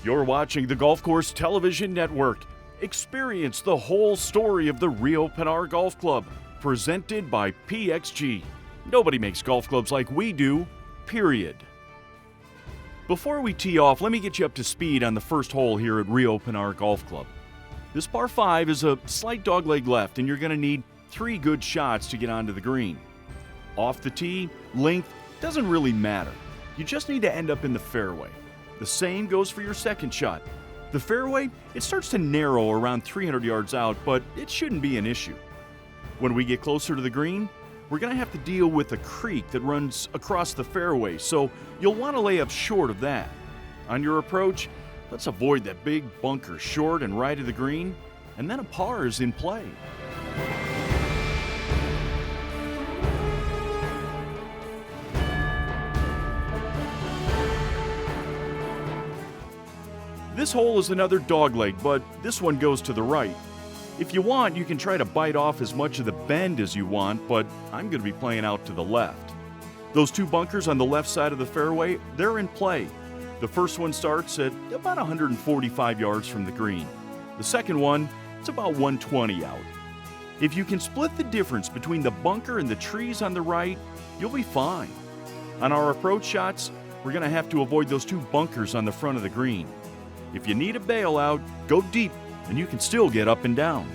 You're watching the Golf Course Television Network. Experience the whole story of the Rio Pinar Golf Club, presented by PXG. Nobody makes golf clubs like we do, period. Before we tee off, let me get you up to speed on the first hole here at Rio Pinar Golf Club. This par 5 is a slight dogleg left, and you're going to need 3 good shots to get onto the green. Off the tee, length doesn't really matter. You just need to end up in the fairway. The same goes for your second shot. The fairway, it starts to narrow around 300 yards out, but it shouldn't be an issue. When we get closer to the green, we're going to have to deal with a creek that runs across the fairway, so you'll want to lay up short of that. On your approach, let's avoid that big bunker short and right of the green, and then a par is in play. This hole is another dogleg, but this one goes to the right. If you want, you can try to bite off as much of the bend as you want, but I'm going to be playing out to the left. Those 2 bunkers on the left side of the fairway, they're in play. The first one starts at about 145 yards from the green. The second one, it's about 120 out. If you can split the difference between the bunker and the trees on the right, you'll be fine. On our approach shots, we're going to have to avoid those 2 bunkers on the front of the green. If you need a bailout, go deep, and you can still get up and down.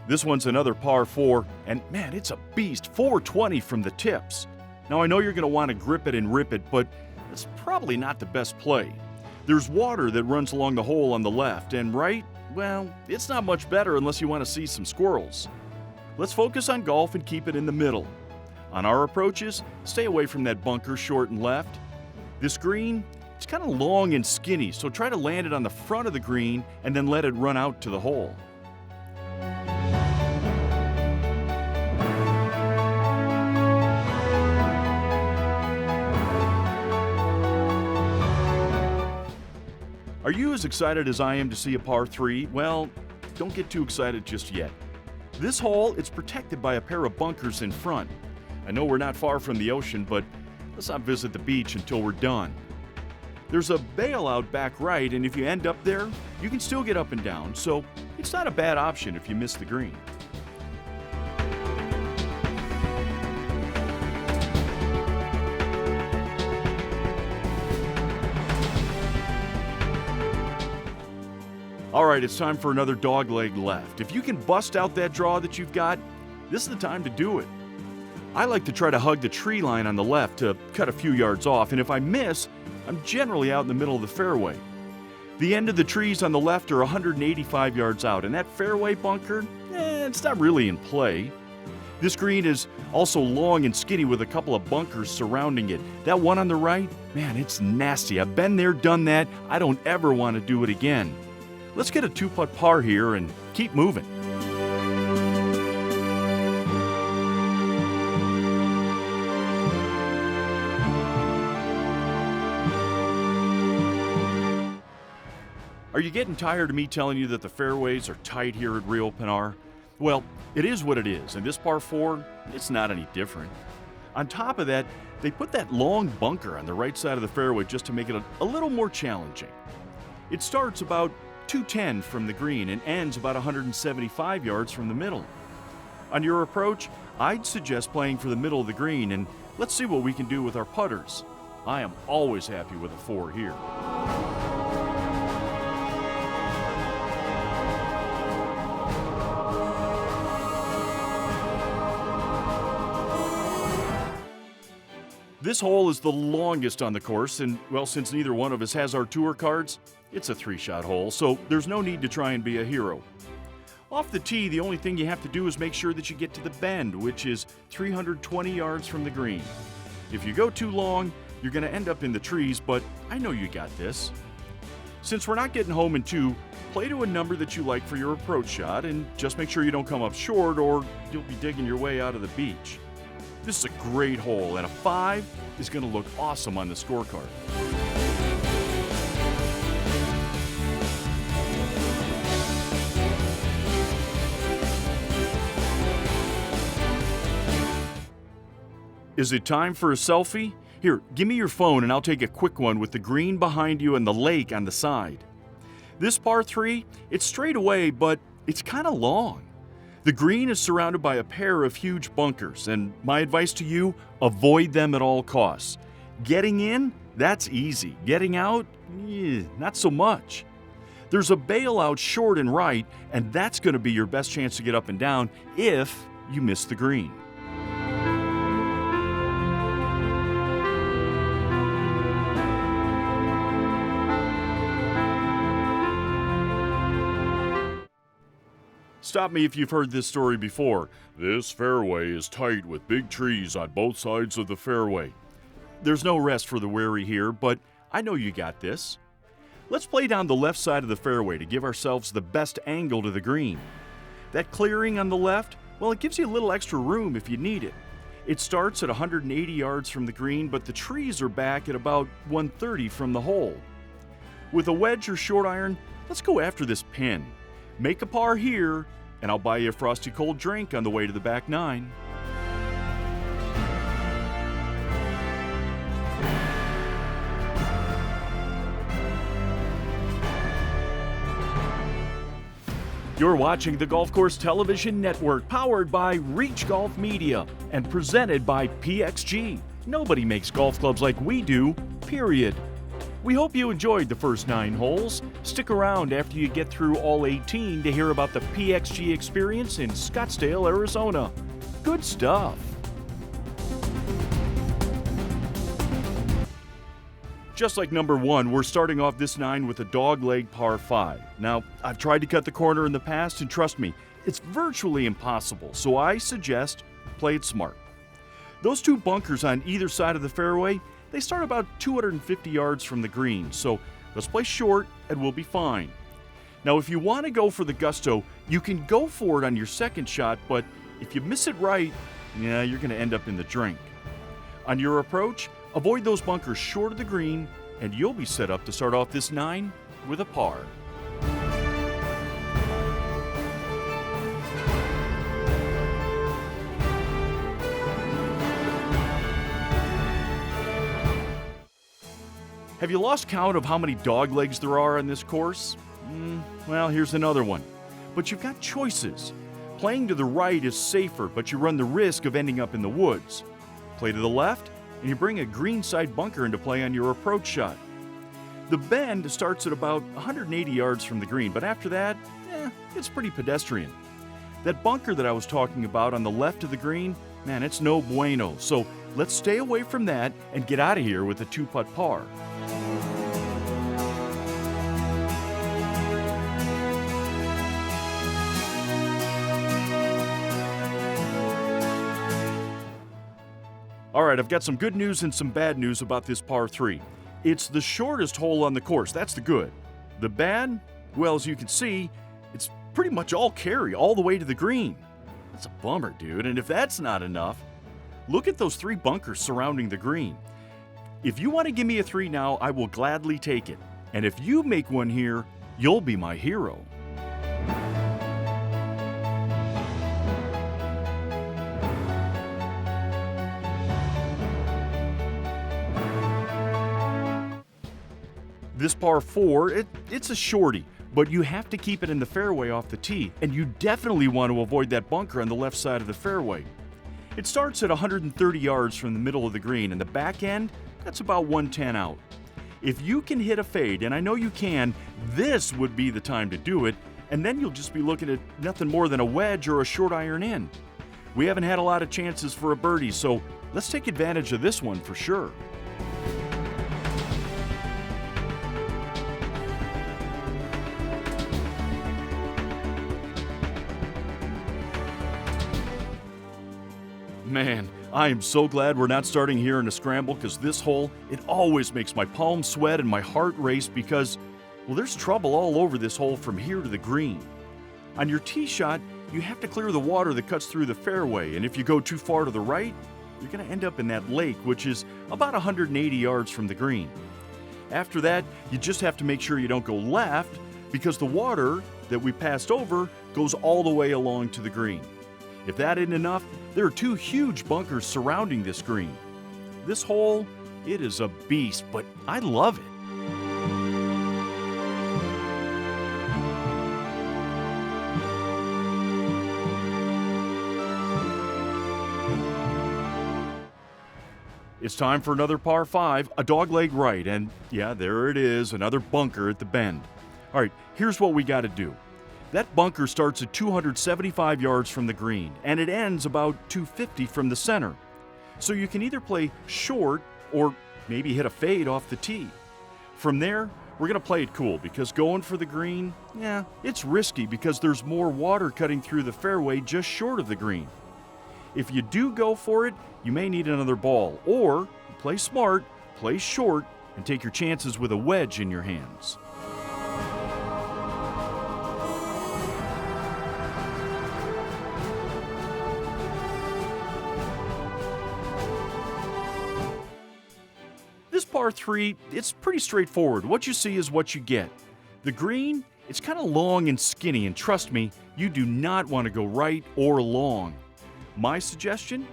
This one's another par 4, and man, it's a beast, 420 from the tips. Now I know you're going to want to grip it and rip it, but it's probably not the best play. There's water that runs along the hole on the left, and right, well, it's not much better unless you want to see some squirrels. Let's focus on golf and keep it in the middle. On our approaches, stay away from that bunker short and left. This green, it's kind of long and skinny, so try to land it on the front of the green and then let it run out to the hole. Are you as excited as I am to see a par 3? Well, don't get too excited just yet. This hole, it's protected by a pair of bunkers in front. I know we're not far from the ocean, but let's not visit the beach until we're done. There's a bailout back right, and if you end up there, you can still get up and down, so it's not a bad option if you miss the green. All right, it's time for another dogleg left. If you can bust out that draw that you've got, this is the time to do it. I like to try to hug the tree line on the left to cut a few yards off, and if I miss, I'm generally out in the middle of the fairway. The end of the trees on the left are 185 yards out, and that fairway bunker, it's not really in play. This green is also long and skinny with a couple of bunkers surrounding it. That one on the right, man, it's nasty. I've been there, done that. I don't ever want to do it again. Let's get a 2-putt par here and keep moving. Are you getting tired of me telling you that the fairways are tight here at Rio Pinar? Well, it is what it is, and this par 4, it's not any different. On top of that, they put that long bunker on the right side of the fairway just to make it a little more challenging. It starts about 210 from the green and ends about 175 yards from the middle. On your approach, I'd suggest playing for the middle of the green, and let's see what we can do with our putters. I am always happy with a 4 here. This hole is the longest on the course, and well, since neither one of us has our tour cards, it's a 3-shot hole, so there's no need to try and be a hero. Off the tee, the only thing you have to do is make sure that you get to the bend, which is 320 yards from the green. If you go too long, you're going to end up in the trees, but I know you got this. Since we're not getting home in 2, play to a number that you like for your approach shot, and just make sure you don't come up short or you'll be digging your way out of the beach. This is a great hole, and a 5 is going to look awesome on the scorecard. Is it time for a selfie? Here, give me your phone and I'll take a quick one with the green behind you and the lake on the side. This par 3, it's straight away, but it's kind of long. The green is surrounded by a pair of huge bunkers, and my advice to you, avoid them at all costs. Getting in, that's easy. Getting out, not so much. There's a bailout short and right, and that's going to be your best chance to get up and down if you miss the green. Stop me if you've heard this story before. This fairway is tight with big trees on both sides of the fairway. There's no rest for the weary here, but I know you got this. Let's play down the left side of the fairway to give ourselves the best angle to the green. That clearing on the left, well, it gives you a little extra room if you need it. It starts at 180 yards from the green, but the trees are back at about 130 from the hole. With a wedge or short iron, let's go after this pin. Make a par here, and I'll buy you a frosty cold drink on the way to the back nine. You're watching the Golf Course Television Network, powered by Reach Golf Media and presented by PXG. Nobody makes golf clubs like we do, period. We hope you enjoyed the first 9 holes. Stick around after you get through all 18 to hear about the PXG experience in Scottsdale, Arizona. Good stuff. Just like number 1, we're starting off this 9 with a Dogleg Par-5. Now, I've tried to cut the corner in the past, and trust me, it's virtually impossible, so I suggest play it smart. Those 2 bunkers on either side of the fairway, they start about 250 yards from the green, so let's play short and we'll be fine. Now, if you want to go for the gusto, you can go for it on your second shot, but if you miss it right, you're going to end up in the drink. On your approach, avoid those bunkers short of the green, and you'll be set up to start off this 9 with a par. Have you lost count of how many doglegs there are on this course? Well, here's another one. But you've got choices. Playing to the right is safer, but you run the risk of ending up in the woods. Play to the left, and you bring a greenside bunker into play on your approach shot. The bend starts at about 180 yards from the green, but after that, it's pretty pedestrian. That bunker that I was talking about on the left of the green, man, it's no bueno. So let's stay away from that and get out of here with a 2-putt par. All right, I've got some good news and some bad news about this par 3. It's the shortest hole on the course, that's the good. The bad, well, as you can see, it's pretty much all carry all the way to the green. That's a bummer, dude, and if that's not enough, look at those 3 bunkers surrounding the green. If you want to give me a 3 now, I will gladly take it. And if you make one here, you'll be my hero. This par 4, it's a shorty, but you have to keep it in the fairway off the tee, and you definitely want to avoid that bunker on the left side of the fairway. It starts at 130 yards from the middle of the green, and the back end, that's about 110 out. If you can hit a fade, and I know you can, this would be the time to do it, and then you'll just be looking at nothing more than a wedge or a short iron in. We haven't had a lot of chances for a birdie, so let's take advantage of this one for sure. Man, I am so glad we're not starting here in a scramble, because this hole, it always makes my palms sweat and my heart race because, well, there's trouble all over this hole from here to the green. On your tee shot, you have to clear the water that cuts through the fairway, and if you go too far to the right, you're going to end up in that lake, which is about 180 yards from the green. After that, you just have to make sure you don't go left, because the water that we passed over goes all the way along to the green. If that isn't enough, there are 2 huge bunkers surrounding this green. This hole, it is a beast, but I love it. It's time for another par 5, a dogleg right, and yeah, there it is, another bunker at the bend. All right, here's what we got to do. That bunker starts at 275 yards from the green, and it ends about 250 from the center. So you can either play short or maybe hit a fade off the tee. From there, we're going to play it cool because going for the green, yeah, it's risky because there's more water cutting through the fairway just short of the green. If you do go for it, you may need another ball, or play smart, play short, and take your chances with a wedge in your hands. This par 3, it's pretty straightforward. What you see is what you get. The green, it's kind of long and skinny, and trust me, you do not want to go right or long. My suggestion?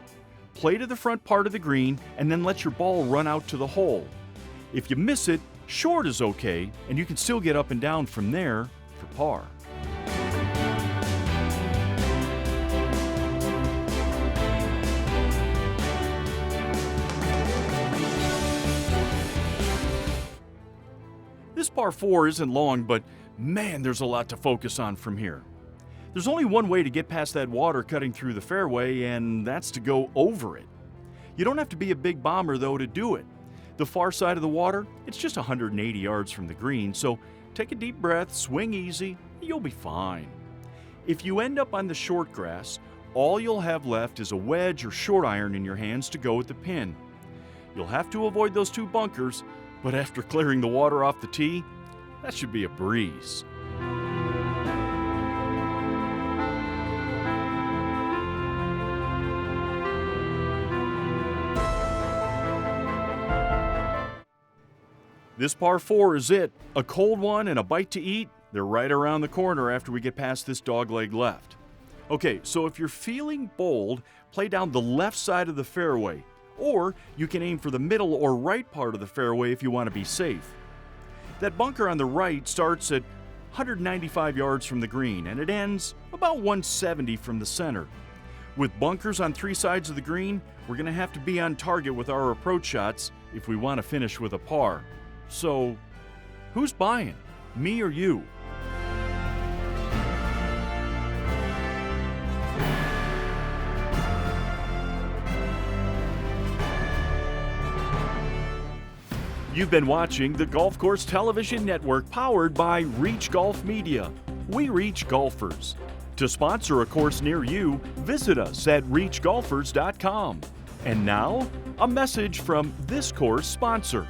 Play to the front part of the green and then let your ball run out to the hole. If you miss it, short is okay, and you can still get up and down from there for par. This par 4 isn't long, but man, there's a lot to focus on from here. There's only one way to get past that water cutting through the fairway, and that's to go over it. You don't have to be a big bomber, though, to do it. The far side of the water, it's just 180 yards from the green, so take a deep breath, swing easy, you'll be fine. If you end up on the short grass, all you'll have left is a wedge or short iron in your hands to go at the pin. You'll have to avoid those 2 bunkers, but after clearing the water off the tee, that should be a breeze. This par 4 is it. A cold one and a bite to eat. They're right around the corner after we get past this dogleg left. Okay, so if you're feeling bold, play down the left side of the fairway, or you can aim for the middle or right part of the fairway if you want to be safe. That bunker on the right starts at 195 yards from the green, and it ends about 170 from the center. With bunkers on 3 sides of the green, we're going to have to be on target with our approach shots if we want to finish with a par. So, who's buying? Me or you? You've been watching the Golf Course Television Network powered by Reach Golf Media. We reach golfers. To sponsor a course near you, visit us at reachgolfers.com. And now, a message from this course sponsor.